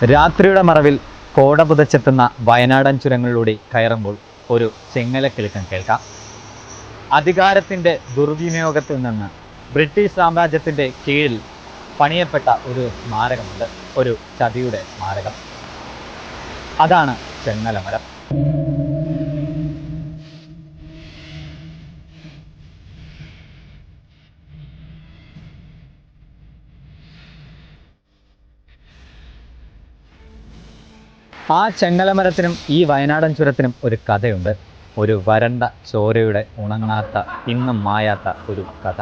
രാത്രിയുടെ മറവിൽ കോട പുതച്ചെത്തുന്ന വയനാടൻ ചുരങ്ങളിലൂടെ കയറുമ്പോൾ ഒരു ചെങ്ങലക്കിലുക്കം കേൾക്കാം. അധികാരത്തിൻ്റെ ദുർവിനിയോഗത്തിൽ നിന്ന് ബ്രിട്ടീഷ് സാമ്രാജ്യത്തിൻ്റെ കീഴിൽ പണിയപ്പെട്ട ഒരു സ്മാരകമുണ്ട്, ഒരു ചതിയുടെ സ്മാരകം. അതാണ് ചെങ്ങലമരം. ആ ചെങ്ങലമരത്തിനും ഈ വയനാടൻ ചുരത്തിനും ഒരു കഥയുണ്ട്. ഒരു വരണ്ട ചോരയുടെ ഉണങ്ങാത്ത, ഇന്നും മായാത്ത ഒരു കഥ.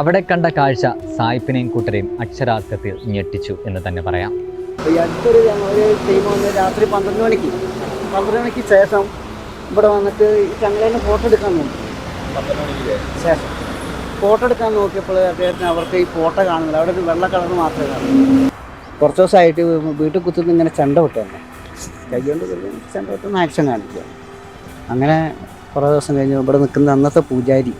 അവിടെ കണ്ട കാഴ്ച സായിപ്പിനെയും കൂട്ടരെയും അക്ഷരാർത്ഥത്തിൽ ഞെട്ടിച്ചു എന്ന് തന്നെ പറയാം. ഈ അടുത്തൊരു ഒരു ടീം വന്ന് രാത്രി 12 മണിക്ക് ശേഷം ഇവിടെ വന്നിട്ട് ഈ ചങ്ങലേനെ ഫോട്ടോ എടുക്കാൻ നോക്കി. 12 മണിക്ക് ശേഷം ഫോട്ടോ എടുക്കാൻ നോക്കിയപ്പോൾ അദ്ദേഹത്തിന് അവർക്ക് ഈ ഫോട്ടോ കാണുന്നില്ല. അവിടെ ഒരു വെള്ള കളർ മാത്രമേ കാണുള്ളൂ. കുറച്ച് ദിവസമായിട്ട് വീട്ടിൽ കുത്തുന്ന ഇങ്ങനെ ചെണ്ട വിട്ട് തന്നെ കൈകൊണ്ട് ചെണ്ട വിട്ടുന്ന ആക്ഷൻ കാണിക്കുക. അങ്ങനെ കുറേ ദിവസം കഴിഞ്ഞ് ഇവിടെ നിൽക്കുന്ന അന്നത്തെ പൂജാരി,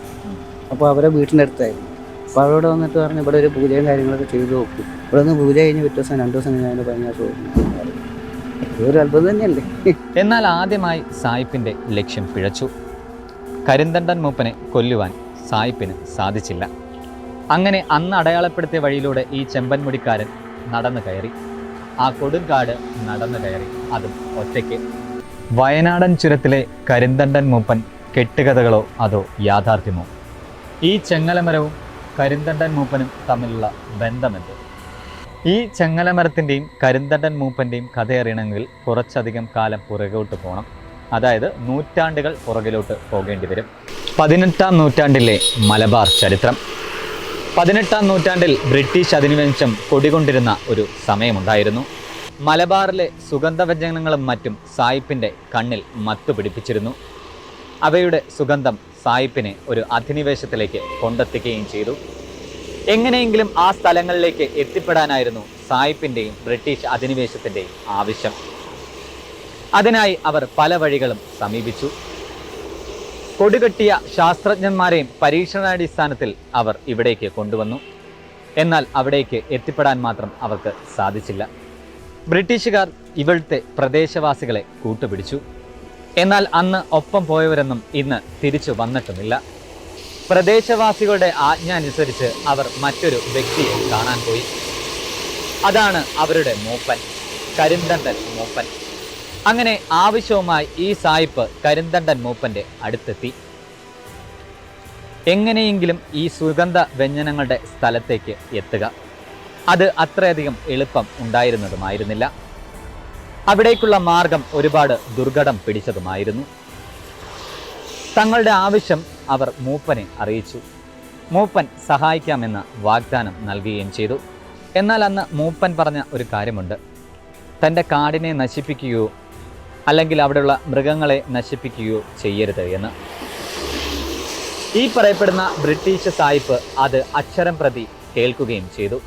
അപ്പോൾ അവരെ വീട്ടിൻ്റെ അടുത്തായിരുന്നു. അപ്പോൾ അവരോട് വന്നിട്ട് പറഞ്ഞു ഇവിടെ ഒരു പൂജയും കാര്യങ്ങളൊക്കെ ചെയ്ത് നോക്കും. ഇവിടെ നിന്ന് പൂജ കഴിഞ്ഞ് 2 ദിവസം കഴിഞ്ഞ് അതിൻ്റെ 15 ഒരു അത്ഭുതം തന്നെയല്ലേ. എന്നാൽ ആദ്യമായി സായിപ്പിൻ്റെ ലക്ഷ്യം പിഴച്ചു. കരിന്തണ്ടൻ മൂപ്പനെ കൊല്ലുവാൻ സായിപ്പിന് സാധിച്ചില്ല. അങ്ങനെ അന്ന് അടയാളപ്പെടുത്തിയ വഴിയിലൂടെ ഈ ചെമ്പൻമുടിക്കാരൻ നടന്നു കയറി. ആ കൊടുങ്കാട് നടന്നു കയറി, അതും ഒറ്റയ്ക്ക്. വയനാടൻ ചുരത്തിലെ കരിന്തണ്ടൻ മൂപ്പൻ കെട്ടുകഥകളോ അതോ യാഥാർത്ഥ്യമോ? ഈ ചെങ്ങലമരവും കരിന്തണ്ടൻ മൂപ്പനും തമ്മിലുള്ള ബന്ധമെന്ത്? ഈ ചെങ്ങലമരത്തിൻ്റെയും കരിന്തണ്ടൻ മൂപ്പൻ്റെയും കഥയറിയണമെങ്കിൽ കുറച്ചധികം കാലം പുറകോട്ട് പോകണം. അതായത് നൂറ്റാണ്ടുകൾ പുറകിലോട്ട് പോകേണ്ടി വരും. 18-ാം നൂറ്റാണ്ടിലെ മലബാർ ചരിത്രം. 18-ാം നൂറ്റാണ്ടിൽ ബ്രിട്ടീഷ് അധിനിവേശം കൊടികൊണ്ടിരുന്ന ഒരു സമയമുണ്ടായിരുന്നു. മലബാറിലെ സുഗന്ധവ്യഞ്ജനങ്ങളും മറ്റും സായിപ്പിൻ്റെ കണ്ണിൽ മത്തു പിടിപ്പിച്ചിരുന്നു. അവയുടെ സുഗന്ധം സായിപ്പിനെ ഒരു അധിനിവേശത്തിലേക്ക് കൊണ്ടെത്തിക്കുകയും ചെയ്തു. എങ്ങനെയെങ്കിലും ആ സ്ഥലങ്ങളിലേക്ക് എത്തിപ്പെടാനായിരുന്നു സായിപ്പിൻ്റെയും ബ്രിട്ടീഷ് അധിനിവേശത്തിൻ്റെയും ആവശ്യം. അതിനായി അവർ പല വഴികളും സമീപിച്ചു. കൊടികെട്ടിയ ശാസ്ത്രജ്ഞന്മാരെയും പരീക്ഷണാടിസ്ഥാനത്തിൽ അവർ ഇവിടേക്ക് കൊണ്ടുവന്നു. എന്നാൽ അവിടേക്ക് എത്തിപ്പെടാൻ മാത്രം അവർക്ക് സാധിച്ചില്ല. ബ്രിട്ടീഷുകാർ ഇവിടുത്തെ പ്രദേശവാസികളെ കൂട്ടുപിടിച്ചു. എന്നാൽ അന്ന് ഒപ്പം പോയവരൊന്നും ഇന്ന് തിരിച്ചു വന്നിട്ടുമില്ല. പ്രദേശവാസികളുടെ ആജ്ഞ അനുസരിച്ച് അവർ മറ്റൊരു വ്യക്തിയെ കാണാൻ പോയി. അതാണ് അവരുടെ മൂപ്പൻ, കരിന്തണ്ടൻ മൂപ്പൻ. അങ്ങനെ ആവശ്യവുമായി ഈ സായിപ്പ് കരിന്തണ്ടൻ മൂപ്പന്റെ അടുത്തെത്തി. എങ്ങനെയെങ്കിലും ഈ സുഗന്ധ വ്യഞ്ജനങ്ങളുടെ സ്ഥലത്തേക്ക് എത്തുക, അത് അത്രയധികം എളുപ്പം ഉണ്ടായിരുന്നതുമായിരുന്നില്ല. അവിടേക്കുള്ള മാർഗം ഒരുപാട് ദുർഘടം പിടിച്ചതുമായിരുന്നു. തങ്ങളുടെ ആവശ്യം അവർ മൂപ്പനെ അറിയിച്ചു. മൂപ്പൻ സഹായിക്കാമെന്ന് വാഗ്ദാനം നൽകുകയും ചെയ്തു. എന്നാൽ അന്ന് മൂപ്പൻ പറഞ്ഞ ഒരു കാര്യമുണ്ട്. തൻ്റെ കാടിനെ നശിപ്പിക്കുകയോ അല്ലെങ്കിൽ അവിടെയുള്ള മൃഗങ്ങളെ നശിപ്പിക്കുകയോ ചെയ്യരുത് എന്ന്. ഈ പറയപ്പെടുന്ന ബ്രിട്ടീഷ് സായിപ്പ് അത് അക്ഷരം പ്രതി കേൾക്കുകയും ചെയ്തു.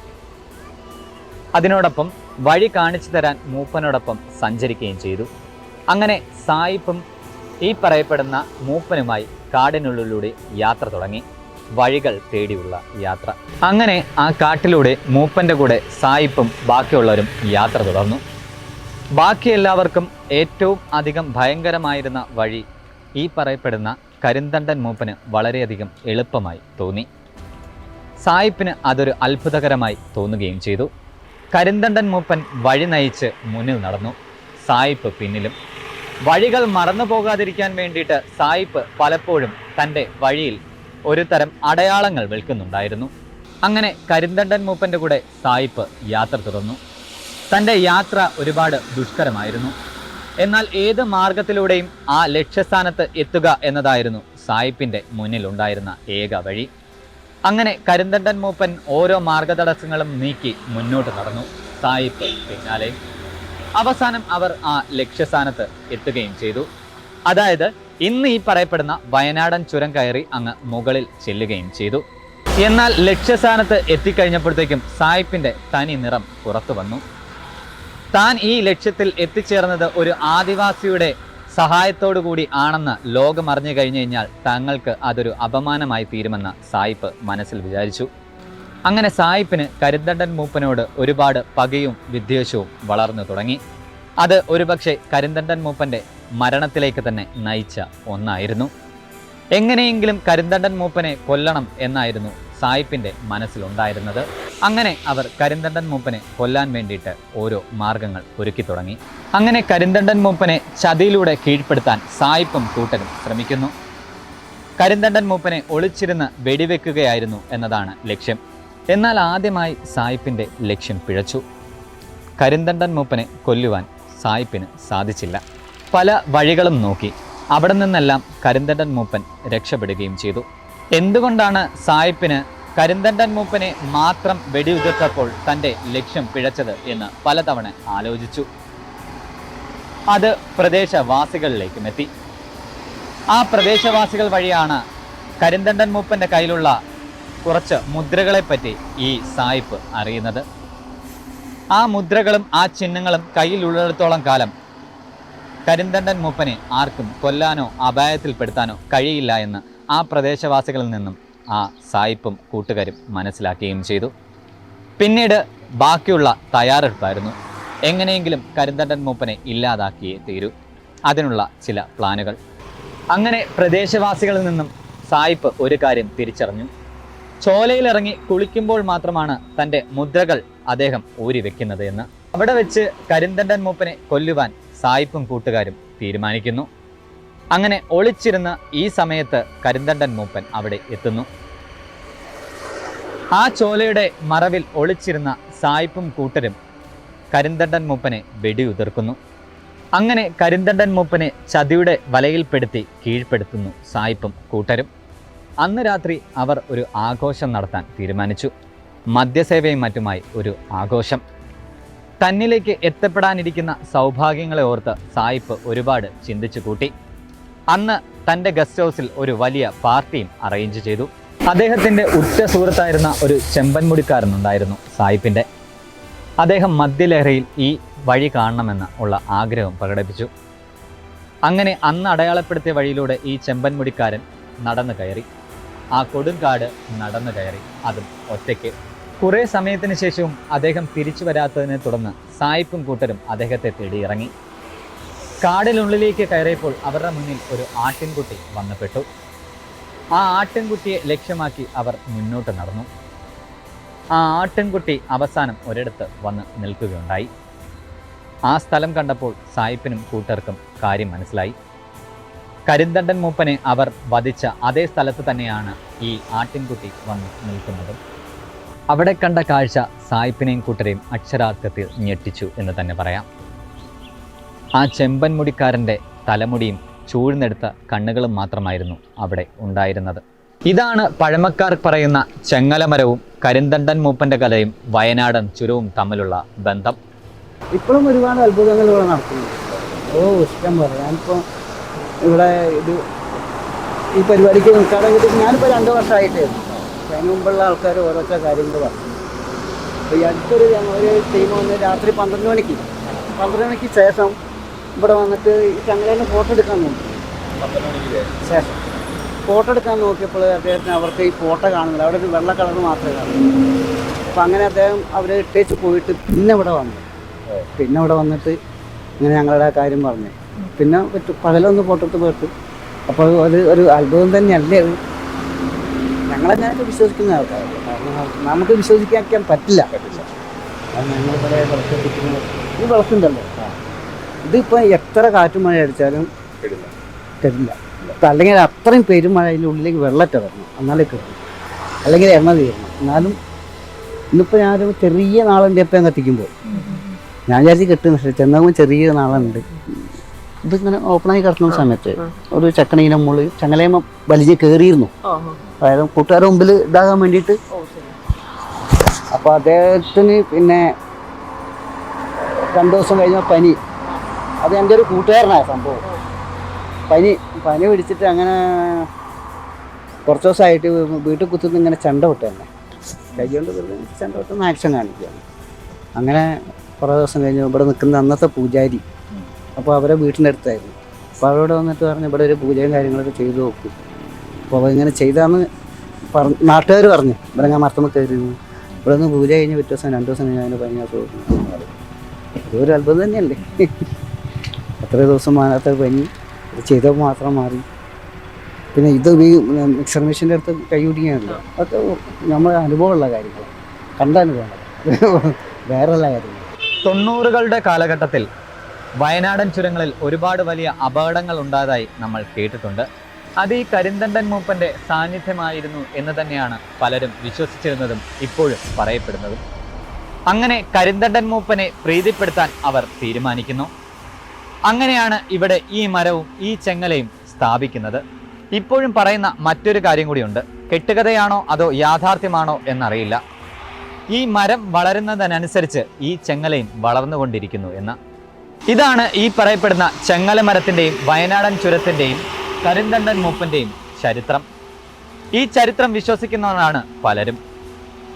അതിനോടൊപ്പം വഴി കാണിച്ചു തരാൻ മൂപ്പനോടൊപ്പം സഞ്ചരിക്കുകയും ചെയ്തു. അങ്ങനെ സായിപ്പും ഈ പറയപ്പെടുന്ന മൂപ്പനുമായി കാടിനുള്ളിലൂടെ യാത്ര തുടങ്ങി. വഴികൾ തേടിയുള്ള യാത്ര. അങ്ങനെ ആ കാട്ടിലൂടെ മൂപ്പൻ്റെ കൂടെ സായിപ്പും ബാക്കിയുള്ളവരും യാത്ര തുടർന്നു. ബാക്കി എല്ലാവർക്കും ഏറ്റവും അധികം ഭയങ്കരമായിരുന്ന വഴി ഈ പറയപ്പെടുന്ന കരിന്തണ്ടൻ മൂപ്പന് വളരെയധികം എളുപ്പമായി തോന്നി. സായിപ്പിന് അതൊരു അത്ഭുതകരമായി തോന്നുകയും ചെയ്തു. കരിന്തണ്ടൻ മൂപ്പൻ വഴി നയിച്ച് മുന്നിൽ നടന്നു, സായിപ്പ് പിന്നിലും. വഴികൾ മറന്നു പോകാതിരിക്കാൻ വേണ്ടിയിട്ട് സായിപ്പ് പലപ്പോഴും തൻ്റെ വഴിയിൽ ഒരു തരം അടയാളങ്ങൾ വിൽക്കുന്നുണ്ടായിരുന്നു. അങ്ങനെ കരിന്തണ്ടൻ മൂപ്പൻ്റെ കൂടെ സായിപ്പ് യാത്ര തുടർന്നു. തൻ്റെ യാത്ര ഒരുപാട് ദുഷ്കരമായിരുന്നു. എന്നാൽ ഏത് മാർഗത്തിലൂടെയും ആ ലക്ഷ്യസ്ഥാനത്ത് എത്തുക എന്നതായിരുന്നു സായിപ്പിൻ്റെ മുന്നിലുണ്ടായിരുന്ന ഏക വഴി. അങ്ങനെ കരിന്തണ്ടൻ മൂപ്പൻ ഓരോ മാർഗതടസ്സങ്ങളും നീക്കി മുന്നോട്ട് നടന്നു, സായിപ്പ് പിന്നാലെ. അവസാനം അവർ ആ ലക്ഷ്യസ്ഥാനത്ത് എത്തുകയും ചെയ്തു. അതായത് ഇന്ന് ഈ പറയപ്പെടുന്ന വയനാടൻ ചുരം കയറി അങ്ങ് മുകളിൽ ചെല്ലുകയും ചെയ്തു. എന്നാൽ ലക്ഷ്യസ്ഥാനത്ത് എത്തിക്കഴിഞ്ഞപ്പോഴത്തേക്കും സായിപ്പിൻ്റെ തനി നിറം പുറത്തു വന്നു. താൻ ഈ ലക്ഷ്യത്തിൽ എത്തിച്ചേർന്നത് ഒരു ആദിവാസിയുടെ സഹായത്തോടു കൂടി ആണെന്ന് ലോകം അറിഞ്ഞു കഴിഞ്ഞു കഴിഞ്ഞാൽ തങ്ങൾക്ക് അതൊരു അപമാനമായി തീരുമെന്ന് സായിപ്പ് മനസ്സിൽ വിചാരിച്ചു. അങ്ങനെ സായിപ്പിന് കരിന്തണ്ടൻ മൂപ്പനോട് ഒരുപാട് പകയും വിദ്വേഷവും വളർന്നു തുടങ്ങി. അത് ഒരുപക്ഷെ കരിന്തണ്ടൻ മൂപ്പന്റെ മരണത്തിലേക്ക് തന്നെ നയിച്ച ഒന്നായിരുന്നു. എങ്ങനെയെങ്കിലും കരിന്തണ്ടൻ മൂപ്പനെ കൊല്ലണം എന്നായിരുന്നു സായിപ്പിന്റെ മനസ്സിലുണ്ടായിരുന്നത്. അങ്ങനെ അവർ കരിന്തണ്ടൻ മൂപ്പനെ കൊല്ലാൻ വേണ്ടിയിട്ട് ഓരോ മാർഗങ്ങൾ ഒരുക്കി തുടങ്ങി. അങ്ങനെ കരിന്തണ്ടൻ മൂപ്പനെ ചതിയിലൂടെ കീഴ്പ്പെടുത്താൻ സായിപ്പും കൂട്ടരും ശ്രമിക്കുന്നു. കരിന്തണ്ടൻ മൂപ്പനെ ഒളിച്ചിരുന്ന് വെടിവെക്കുകയായിരുന്നു എന്നതാണ് ലക്ഷ്യം. എന്നാൽ ആദ്യമായി സായിപ്പിന്റെ ലക്ഷ്യം പിഴച്ചു. കരിന്തണ്ടൻ മൂപ്പനെ കൊല്ലുവാൻ സായിപ്പിന് സാധിച്ചില്ല. പല വഴികളും നോക്കി. അവിടെ നിന്നെല്ലാം കരിന്തണ്ടൻ മൂപ്പൻ രക്ഷപ്പെടുകയും ചെയ്തു. എന്തുകൊണ്ടാണ് സായിപ്പിന് കരിന്തണ്ടൻ മൂപ്പനെ മാത്രം വെടിയുതിർത്തപ്പോൾ തൻ്റെ ലക്ഷ്യം പിഴച്ചത് എന്ന് പലതവണ ആലോചിച്ചു. അത് പ്രദേശവാസികളിലേക്കും എത്തി. ആ പ്രദേശവാസികൾ വഴിയാണ് കരിന്തണ്ടൻ മൂപ്പന്റെ കയ്യിലുള്ള കുറച്ച് മുദ്രകളെപ്പറ്റി ഈ സായിപ്പ് അറിയുന്നത്. ആ മുദ്രകളും ആ ചിഹ്നങ്ങളും കയ്യിലുള്ളിടത്തോളം കാലം കരിന്തണ്ടൻ മൂപ്പനെ ആർക്കും കൊല്ലാനോ അപായത്തിൽപ്പെടുത്താനോ കഴിയില്ല എന്ന് ആ പ്രദേശവാസികളിൽ നിന്നും ആ സായിപ്പും കൂട്ടുകാരും മനസ്സിലാക്കുകയും ചെയ്തു. പിന്നീട് ബാക്കിയുള്ള തയ്യാറെടുപ്പായിരുന്നു. എങ്ങനെയെങ്കിലും കരിന്തണ്ടൻ മൂപ്പനെ ഇല്ലാതാക്കിയേ തീരൂ. അതിനുള്ള ചില പ്ലാനുകൾ. അങ്ങനെ പ്രദേശവാസികളിൽ നിന്നും സായിപ്പ് ഒരു കാര്യം തിരിച്ചറിഞ്ഞു. ചോലയിലിറങ്ങി കുളിക്കുമ്പോൾ മാത്രമാണ് തൻ്റെ മുദ്രകൾ അദ്ദേഹം ഊരി വെക്കുന്നത് എന്ന്. അവിടെ വെച്ച് കരിന്തണ്ടൻ മൂപ്പനെ കൊല്ലുവാൻ സായിപ്പും കൂട്ടുകാരും തീരുമാനിക്കുന്നു. അങ്ങനെ ഒളിച്ചിരുന്ന ഈ സമയത്ത് കരിന്തണ്ടൻ മൂപ്പൻ അവിടെ എത്തുന്നു. ആ ചോലയുടെ മറവിൽ ഒളിച്ചിരുന്ന സായിപ്പും കൂട്ടരും കരിന്തണ്ടൻ മൂപ്പനെ വെടിയുതിർക്കുന്നു. അങ്ങനെ കരിന്തണ്ടൻ മൂപ്പനെ ചതിയുടെ വലയിൽപ്പെടുത്തി കീഴ്പ്പെടുത്തുന്നു സായിപ്പും കൂട്ടരും. അന്ന് രാത്രി അവർ ഒരു ആഘോഷം നടത്താൻ തീരുമാനിച്ചു. മദ്യസേവയും മറ്റുമായി ഒരു ആഘോഷം. തന്നിലേക്ക് എത്തപ്പെടാനിരിക്കുന്ന സൗഭാഗ്യങ്ങളെ ഓർത്ത് സായിപ്പ് ഒരുപാട് ചിന്തിച്ചു കൂട്ടി. അന്ന് തൻ്റെ ഗസ്റ്റ് ഹൗസിൽ ഒരു വലിയ പാർട്ടിയും അറേഞ്ച് ചെയ്തു. അദ്ദേഹത്തിൻ്റെ ഉറ്റ സുഹൃത്തായിരുന്ന ഒരു ചെമ്പൻമുടിക്കാരനുണ്ടായിരുന്നു സായിപ്പിൻ്റെ. അദ്ദേഹം മദ്യലഹരിയിൽ ഈ വഴി കാണണമെന്ന് ഉള്ള ആഗ്രഹം പ്രകടിപ്പിച്ചു. അങ്ങനെ അന്ന് അടയാളപ്പെടുത്തിയ വഴിയിലൂടെ ഈ ചെമ്പൻമുടിക്കാരൻ നടന്നു കയറി. ആ കൊടുങ്കാട് നടന്നു കയറി, അതും ഒറ്റയ്ക്ക്. കുറേ സമയത്തിന് ശേഷവും അദ്ദേഹം തിരിച്ചു വരാത്തതിനെ തുടർന്ന് സായിപ്പും കൂട്ടരും അദ്ദേഹത്തെ തേടി ഇറങ്ങി. കാടിനുള്ളിലേക്ക് കയറിയപ്പോൾ അവരുടെ മുന്നിൽ ഒരു ആട്ടിൻകുട്ടി വന്നുപെട്ടു. ആ ആട്ടിൻകുട്ടിയെ ലക്ഷ്യമാക്കി അവർ മുന്നോട്ട് നടന്നു. ആ ആട്ടിൻകുട്ടി അവസാനം ഒരിടത്ത് വന്ന് നിൽക്കുകയുണ്ടായി. ആ സ്ഥലം കണ്ടപ്പോൾ സായിപ്പിനും കൂട്ടർക്കും കാര്യം മനസ്സിലായി. കരിന്തണ്ടൻ മൂപ്പനെ അവർ വധിച്ച അതേ സ്ഥലത്ത് തന്നെയാണ് ഈ ആട്ടിൻകുട്ടി വന്ന് നിൽക്കുന്നത്. അവിടെ കണ്ട കാഴ്ച സായിപ്പിനെയും കൂട്ടരെയും അക്ഷരാർത്ഥത്തിൽ ഞെട്ടിച്ചു എന്ന് തന്നെ പറയാം. ആ ചെമ്പൻമുടിക്കാരൻ്റെ തലമുടിയും ചൂഴ്ന്നെടുത്ത കണ്ണുകളും മാത്രമായിരുന്നു അവിടെ ഉണ്ടായിരുന്നത്. ഇതാണ് പഴമക്കാർ പറയുന്ന ചെങ്ങലമരവും കരിന്തണ്ടൻ മൂപ്പൻ്റെ കലയും വയനാടൻ ചുരവും തമ്മിലുള്ള ബന്ധം. ഇപ്പോഴും ഒരുപാട് അത്ഭുതങ്ങൾ ഇവിടെ നടക്കുന്നുണ്ട്. ഇഷ്ടം പോലെ. ഞാനിപ്പോൾ ഇവിടെ ഈ പരിപാടിക്ക് നിൽക്കാണെങ്കിൽ ഞാനിപ്പോൾ 2 വർഷമായിട്ടേ. അതിന് മുമ്പുള്ള ആൾക്കാർ ഓരോരുത്തര കാര്യങ്ങൾ പറഞ്ഞു. അപ്പോൾ ഈ അടുത്തൊരു ഞങ്ങളൊരു ടീം വന്ന് രാത്രി 12 മണിക്ക് ശേഷം ഇവിടെ വന്നിട്ട് ഈ ചങ്ങലേനെ ഫോട്ടോ എടുക്കാൻ നോക്കി. 12 മണിക്ക് ശേഷം ഫോട്ടോ എടുക്കാൻ നോക്കിയപ്പോൾ അദ്ദേഹത്തിന് അവർക്ക് ഈ ഫോട്ടോ കാണുന്നില്ല. അവിടെ ഒരു വെള്ള കളർ മാത്രമേ കാണുള്ളൂ. അപ്പോൾ അങ്ങനെ അദ്ദേഹം അവർ ഇട്ടേച്ച് പോയിട്ട് പിന്നെ ഇവിടെ വന്നിട്ട് ഇങ്ങനെ ഞങ്ങളുടെ കാര്യം പറഞ്ഞു. പിന്നെ പകലൊന്ന് ഫോട്ടോ എടുത്ത് പോയിട്ട് അപ്പോൾ ഒരു അത്ഭുതം തന്നെയല്ലേ അത്. ഞങ്ങളെങ്ങനെയൊക്കെ വിശ്വസിക്കുന്ന ആൾക്കാരല്ല. കാരണം നമുക്ക് വിശ്വസിക്കാൻ പറ്റില്ല. ഞങ്ങളിവിടെ വിളക്കെത്തിക്കുന്നത് ഈ വിളക്കുണ്ടല്ലോ, ഇതിപ്പോൾ എത്ര കാറ്റും മഴ അടിച്ചാലും തരില്ല. അല്ലെങ്കിൽ അത്രയും പെരുമഴ അതിൻ്റെ ഉള്ളിലേക്ക് വെള്ളറ്റ വരണം, എന്നാലേ കിട്ടും. അല്ലെങ്കിൽ എണ്ണ തീരണം. എന്നാലും ഇന്നിപ്പോൾ ഞാനൊരു ചെറിയ നാളൻ്റെ എപ്പം കത്തിക്കുമ്പോൾ ഞാൻ വിചാരിച്ച് കിട്ടുന്ന ചെന്നാകുമ്പോൾ ചെറിയ നാളുണ്ട്. ഇതിങ്ങനെ ഓപ്പണായി കിടക്കുന്ന സമയത്ത് ഒരു ചക്കണീനെ മുകളിൽ ചങ്ങലേമ വലിഞ്ഞ് കയറിയിരുന്നു. അതായത് കൂട്ടുകാരുടെ മുമ്പിൽ ഇതാകാൻ വേണ്ടിയിട്ട്. അപ്പോൾ അദ്ദേഹത്തിന് പിന്നെ 2 ദിവസം കഴിഞ്ഞ പനി. അത് എൻ്റെ ഒരു കൂട്ടുകാരനായ സംഭവം. പനി പിടിച്ചിട്ട് അങ്ങനെ കുറച്ച് ദിവസമായിട്ട് വീട്ടിൽ കുത്തുന്ന ഇങ്ങനെ ചെണ്ട വിട്ട് തന്നെ കൈകൊണ്ട് ചെണ്ട വിട്ടുന്ന ആക്ഷൻ കാണിക്കുകയാണ്. അങ്ങനെ കുറേ ദിവസം കഴിഞ്ഞ് ഇവിടെ നിൽക്കുന്ന അന്നത്തെ പൂജാരി, അപ്പോൾ അവരെ വീട്ടിൻ്റെ അടുത്തായിരുന്നു. അപ്പോൾ അവരോട് വന്നിട്ട് പറഞ്ഞു ഇവിടെ ഒരു പൂജയും കാര്യങ്ങളൊക്കെ ചെയ്തു നോക്കും. അപ്പോൾ ഇങ്ങനെ ചെയ്താന്ന് നാട്ടുകാർ പറഞ്ഞു. ഇവിടെ ഞാൻ മരത്തുമ്പോൾ കയറിയിരുന്നു. ഇവിടെ നിന്ന് പൂജ കഴിഞ്ഞ് പിറ്റേ ദിവസം 2 ദിവസം കഴിഞ്ഞ് അതിൻ്റെ പനി ഇതൊരു അത്ഭുതം തന്നെയല്ലേ. എത്ര ദിവസം മാറാത്ത പനി ഇത് ചെയ്തപ്പോൾ മാത്രം മാറി. പിന്നെ ഇത് ഈ മിക്സർ മെഷീൻ്റെ അടുത്ത് കൈ പിടിക്കാനല്ലോ, അതൊക്കെ നമ്മുടെ അനുഭവമുള്ള കാര്യങ്ങൾ, കണ്ട അനുഭവം, വേറെയുള്ള കാര്യങ്ങൾ. 90കളുടെ കാലഘട്ടത്തിൽ വയനാടൻ ചുരങ്ങളിൽ ഒരുപാട് വലിയ അപകടങ്ങൾ ഉണ്ടായതായി നമ്മൾ കേട്ടിട്ടുണ്ട്. അത് ഈ കരിന്തണ്ടൻ മൂപ്പന്റെ സാന്നിധ്യമായിരുന്നു എന്ന് തന്നെയാണ് പലരും വിശ്വസിച്ചിരുന്നതും ഇപ്പോഴും പറയപ്പെടുന്നതും. അങ്ങനെ കരിന്തണ്ടൻ മൂപ്പനെ പ്രീതിപ്പെടുത്താൻ അവർ തീരുമാനിക്കുന്നു. അങ്ങനെയാണ് ഇവിടെ ഈ മരവും ഈ ചെങ്ങലയും സ്ഥാപിക്കുന്നത്. ഇപ്പോഴും പറയുന്ന മറ്റൊരു കാര്യം കൂടിയുണ്ട്. കെട്ടുകഥയാണോ അതോ യാഥാർത്ഥ്യമാണോ എന്നറിയില്ല. ഈ മരം വളരുന്നതിനനുസരിച്ച് ഈ ചെങ്ങലയും വളർന്നുകൊണ്ടിരിക്കുന്നു എന്ന്. ഇതാണ് ഈ പറയപ്പെടുന്ന ചെങ്ങല മരത്തിൻ്റെയും വയനാടൻ ചുരത്തിൻ്റെയും കരിന്തണ്ടൻ മൂപ്പൻ്റെയും ചരിത്രം. ഈ ചരിത്രം വിശ്വസിക്കുന്നവരാണ് പലരും.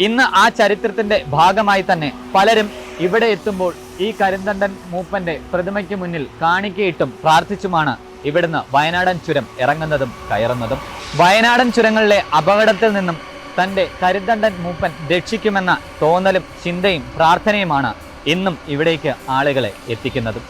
ഇന്ന് ആ ചരിത്രത്തിൻ്റെ ഭാഗമായി തന്നെ പലരും ഇവിടെ എത്തുമ്പോൾ ഈ കരിന്തണ്ടൻ മൂപ്പൻ്റെ പ്രതിമയ്ക്ക് മുന്നിൽ കാണിക്കയിട്ടും പ്രാർത്ഥിച്ചുമാണ് ഇവിടുന്ന് വയനാടൻ ചുരം ഇറങ്ങുന്നതും കയറുന്നതും. വയനാടൻ ചുരങ്ങളിലെ അപകടത്തിൽ നിന്നും തൻ്റെ കരിന്തണ്ടൻ മൂപ്പൻ രക്ഷിക്കുമെന്ന തോന്നലും ചിന്തയും പ്രാർത്ഥനയുമാണ് ഇന്നും ഇവിടേക്ക് ആളുകളെ എത്തിക്കുന്നതും.